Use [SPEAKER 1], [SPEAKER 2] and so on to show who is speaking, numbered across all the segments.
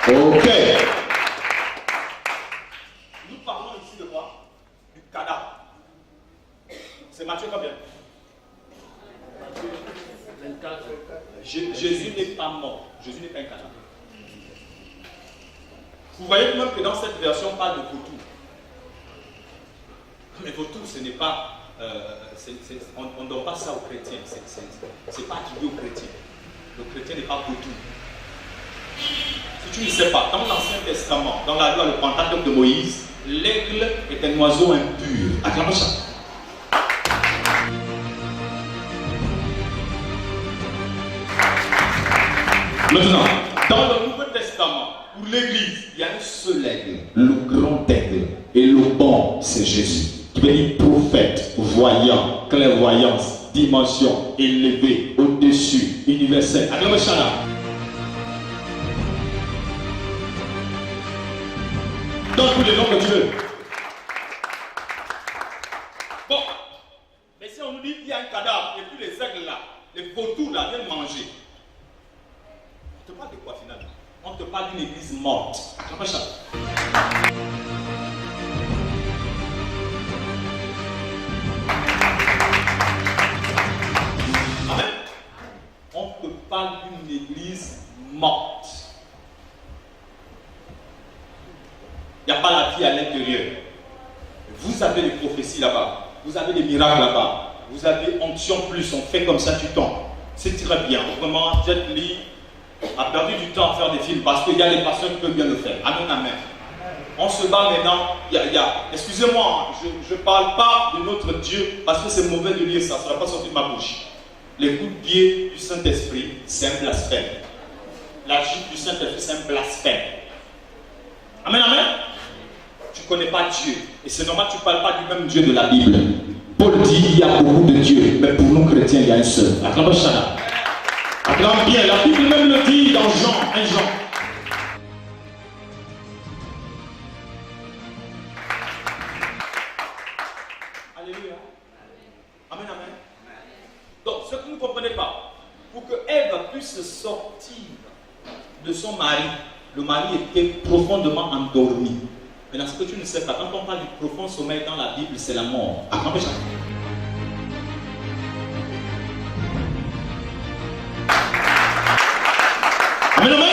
[SPEAKER 1] Ok.
[SPEAKER 2] Nous parlons ici de quoi? Du cadavre. C'est Matthieu combien? Jésus n'est pas mort. Jésus n'est pas un cadavre. Vous voyez même que dans cette version, on parle de vautour. Mais vautour, ce n'est pas. On ne donne pas ça aux chrétiens. C'est pas attribué aux chrétiens. Le chrétien n'est pas vautour. Si tu ne sais pas, dans l'Ancien Testament, dans la loi, le Pentateuque de Moïse, l'aigle est un oiseau impur. Acclamez ça. Maintenant, dans le Nouveau Testament, pour l'Église, il y a un seul aigle, le grand aigle. Et le bon, c'est Jésus. Qui veut dire prophète, voyant, clairvoyance, dimension, élevée, au-dessus, universel. Acclamez ça là. Donne tous les noms que tu veux. Bon, mais si on nous dit qu'il y a un cadavre et puis les aigles là, les vautours là viennent manger, on te parle de quoi finalement? On te parle d'une église morte. Acclamez ça. Amen. On te parle d'une église morte. Il n'y a pas la vie à l'intérieur. Vous avez des prophéties là-bas. Vous avez des miracles là-bas. Vous avez onction plus. On fait comme ça, tu tombes. C'est très bien. Vraiment, Jet Li a perdu du temps à faire des films parce qu'il y a des pasteurs qui peuvent bien le faire. Amen, amen. On se bat maintenant. Excusez-moi, je ne parle pas de notre Dieu parce que c'est mauvais de lire ça. Ça ne va pas sortir de ma bouche. Les coups de pied du Saint-Esprit, c'est un blasphème. La gifle du Saint-Esprit, c'est un blasphème. Amen, amen. Tu ne connais pas Dieu. Et c'est normal que tu ne parles pas du même Dieu de la Bible. Paul dit il y a beaucoup de dieux, mais pour nous chrétiens, il y a un seul. Acclame ça. Acclame bien. La Bible même le dit dans Jean, 1 Jean. Alléluia. Amen, amen. Donc, ce que vous ne comprenez pas, pour que Ève puisse sortir de son mari, le mari était profondément endormi. Maintenant, ce que tu ne sais pas, quand on parle du profond sommeil dans la Bible, c'est la mort. Acclamez ça. Amen, amen.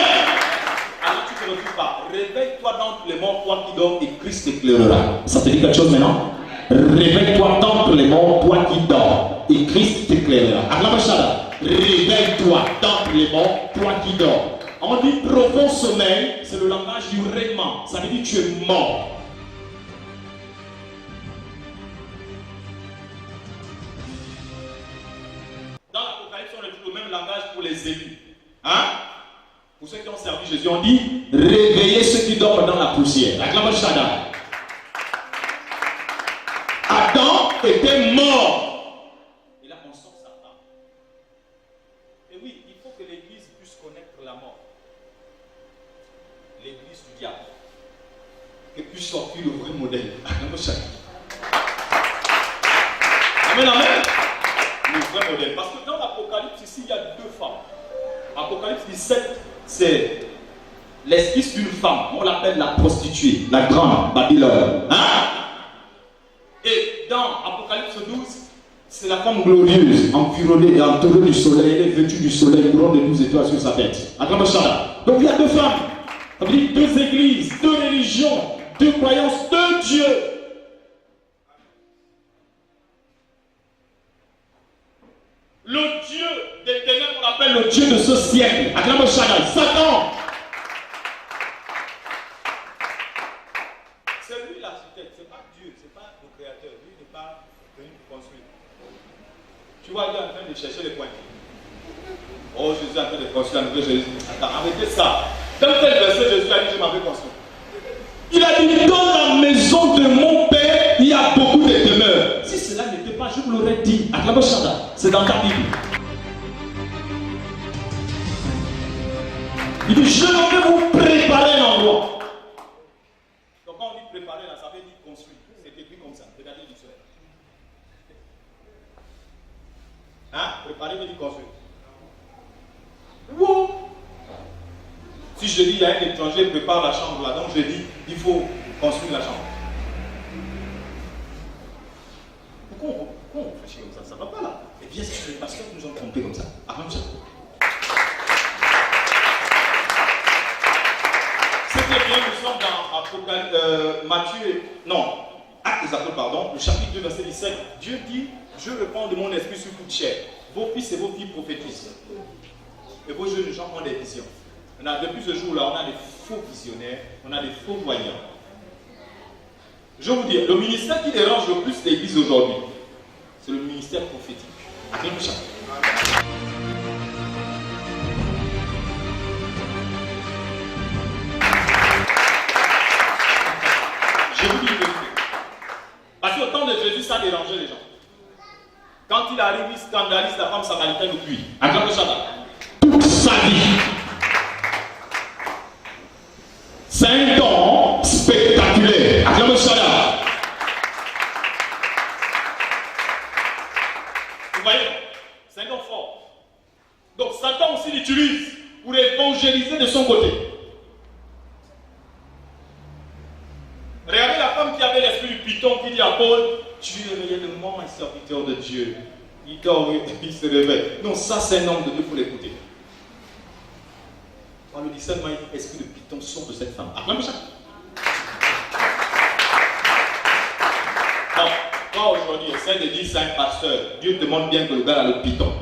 [SPEAKER 2] Alors tu ne te retrouves pas. Réveille-toi d'entre les morts, toi qui dors, et Christ t'éclairera. Ça te dit quelque chose maintenant? Réveille-toi d'entre les morts, toi qui dors, et Christ t'éclairera. Acclamez ça. Réveille-toi d'entre les morts, toi qui dors. On dit profond sommeil, c'est le langage du règlement. Ça veut dire que tu es mort. Dans l'Apocalypse, on utilise le même langage pour les élus. Hein? Pour ceux qui ont servi Jésus, on dit réveillez ceux qui dorment dans la poussière. Acclamez Shaddai. Adam était mort. Et là, on sort Satan. Et oui, il faut que l'Église puisse connaître la mort. L'église du diable, et puis sortir le vrai modèle. Amen, amen. Le vrai modèle. Parce que dans l'Apocalypse, ici, il y a deux femmes. Apocalypse 17, c'est l'esquisse d'une femme. On l'appelle la prostituée, la grande Babylone. Hein? Et dans Apocalypse 12, c'est la femme glorieuse, environnée et entourée du soleil. Elle est vêtue du soleil, couronne de 12 étoiles sur sa tête. Donc il y a deux femmes. Ça veut dire deux églises, deux religions, deux croyances, deux dieux. Le Dieu des ténèbres, on l'appelle le Dieu de ce siècle. Acclame Shaddai. Satan. C'est lui l'architecte, c'est pas Dieu, c'est pas le créateur. Lui n'est pas venu pour construire. Tu vois, il est en train de chercher les points. Oh, Jésus est en train de construire la nouvelle Jésus. Attends, arrêtez ça. Dans tel verset, Jésus a dit, je m'avais construit. Il a dit, dans la maison de mon Père, il y a beaucoup de demeures. Si cela n'était pas, je vous l'aurais dit. Acclamez Shaddai. C'est dans ta Bible. Il dit, je vais vous préparer un endroit. Donc quand on dit préparer, là, ça veut dire construire. C'est écrit comme ça. Regardez du soleil. Hein? Préparer veut dire construire. Wow. Si je dis, y a un étranger qui prépare la chambre là. Donc je dis, il faut construire la chambre. Pourquoi on réfléchit comme ça? Ça ne va pas là. Et bien sûr, les pasteurs nous ont trompés comme ça. Avant ça. C'est très bien, nous sommes dans Matthieu, non, Actes des Apôtres, pardon, le chapitre 2, verset 17. Dieu dit, je répands de mon esprit sur toute chair. Vos fils et vos filles prophétisent. Et vos jeunes gens ont des visions. Depuis ce jour-là, on a des faux visionnaires, on a des faux voyants. Je vous dis, le ministère qui dérange le plus l'Église aujourd'hui, c'est le ministère prophétique. Je vous dis le vérité. Parce qu'au temps de Jésus, ça dérangeait les gens. Quand il arrive, il scandalise la femme samaritaine au puits. Acclame le Shabbat. Toute sa vie. C'est un don spectaculaire. Acclame le Shabbat. Vous voyez, c'est un don fort. Donc Satan aussi l'utilise pour évangéliser de son côté. Regardez la femme qui avait l'esprit du python qui dit à Paul, tu es réellement un serviteur de Dieu. Il dort, il se réveille. Non, ça c'est un homme de Dieu, il faut l'écouter. Par le discernement, l'esprit de python sort de cette femme. Acclame ça. Toi aujourd'hui, essaie de dire ça à un pasteur. Dieu te demande bien que le gars a le python.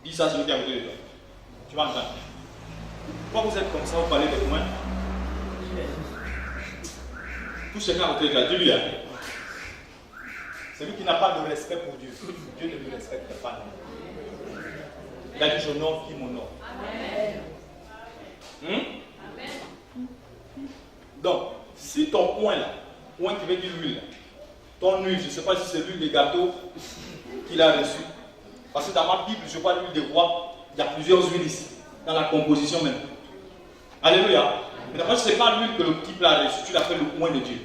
[SPEAKER 2] Dis ça à celui qui est à côté de toi. Tu vas entendre. Pourquoi vous êtes comme ça, vous parlez de moi? Tout ce qu'à côté de toi, dis-lui. Celui qui n'a pas de respect pour Dieu, Dieu ne le respecte pas. Il a dit, je n'honore qui m'honore. Amen. Donc, si ton point là, point qui veut dire l'huile, ton huile, je ne sais pas si c'est l'huile des gâteaux qu'il a reçu. Parce que dans ma Bible, je vois l'huile des rois, il y a plusieurs huiles ici, dans la composition même. Alléluia. Mais d'abord, ce n'est pas l'huile que le type a reçu, tu l'appelles le point de Dieu.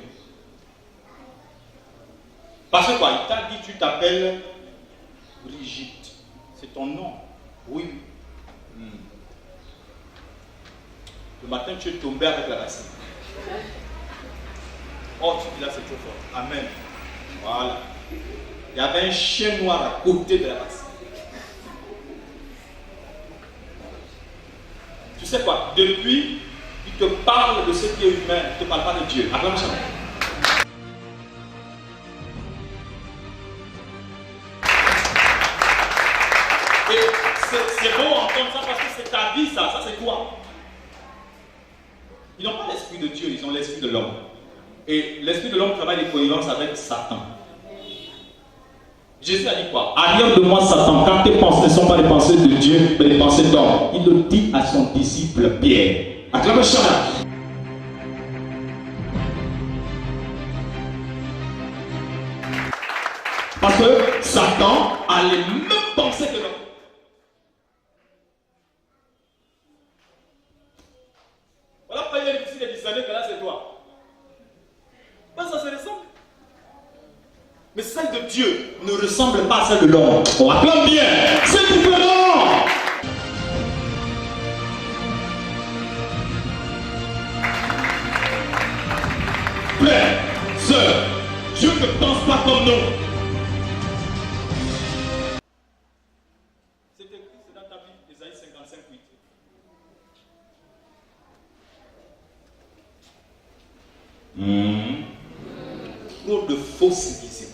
[SPEAKER 2] Parce que quoi, il t'a dit, tu t'appelles Brigitte. C'est ton nom. Oui. Le matin, tu es tombé avec la racine. Oh, tu dis là, c'est trop fort. Amen. Voilà. Il y avait un chien noir à côté de la racine. Tu sais quoi? Depuis, il te parle de ce qui est humain. Il ne te parle pas de Dieu. Acclame ça. C'est beau entendre ça parce que c'est ta vie, ça c'est toi. Ils n'ont pas l'esprit de Dieu, ils ont l'esprit de l'homme. Et l'esprit de l'homme travaille des cohérences avec Satan. Jésus a dit quoi? Arrière de moi, Satan, car tes pensées ne sont pas les pensées de Dieu, mais les pensées d'homme. Il le dit à son disciple Pierre. Acclame le Shabbat. Parce que Satan a les mêmes pensées que l'homme. Voilà pourquoi il est difficile de discerner que là c'est toi. Ben, ça se ressemble. Mais celle de Dieu ne ressemble pas à celle de l'homme. On acclame bien. C'est différent. Frère, sœur, Dieu ne pense pas comme nous. C'est écrit, c'est dans ta Bible, Ésaïe 55:8. Trop de fausses visions.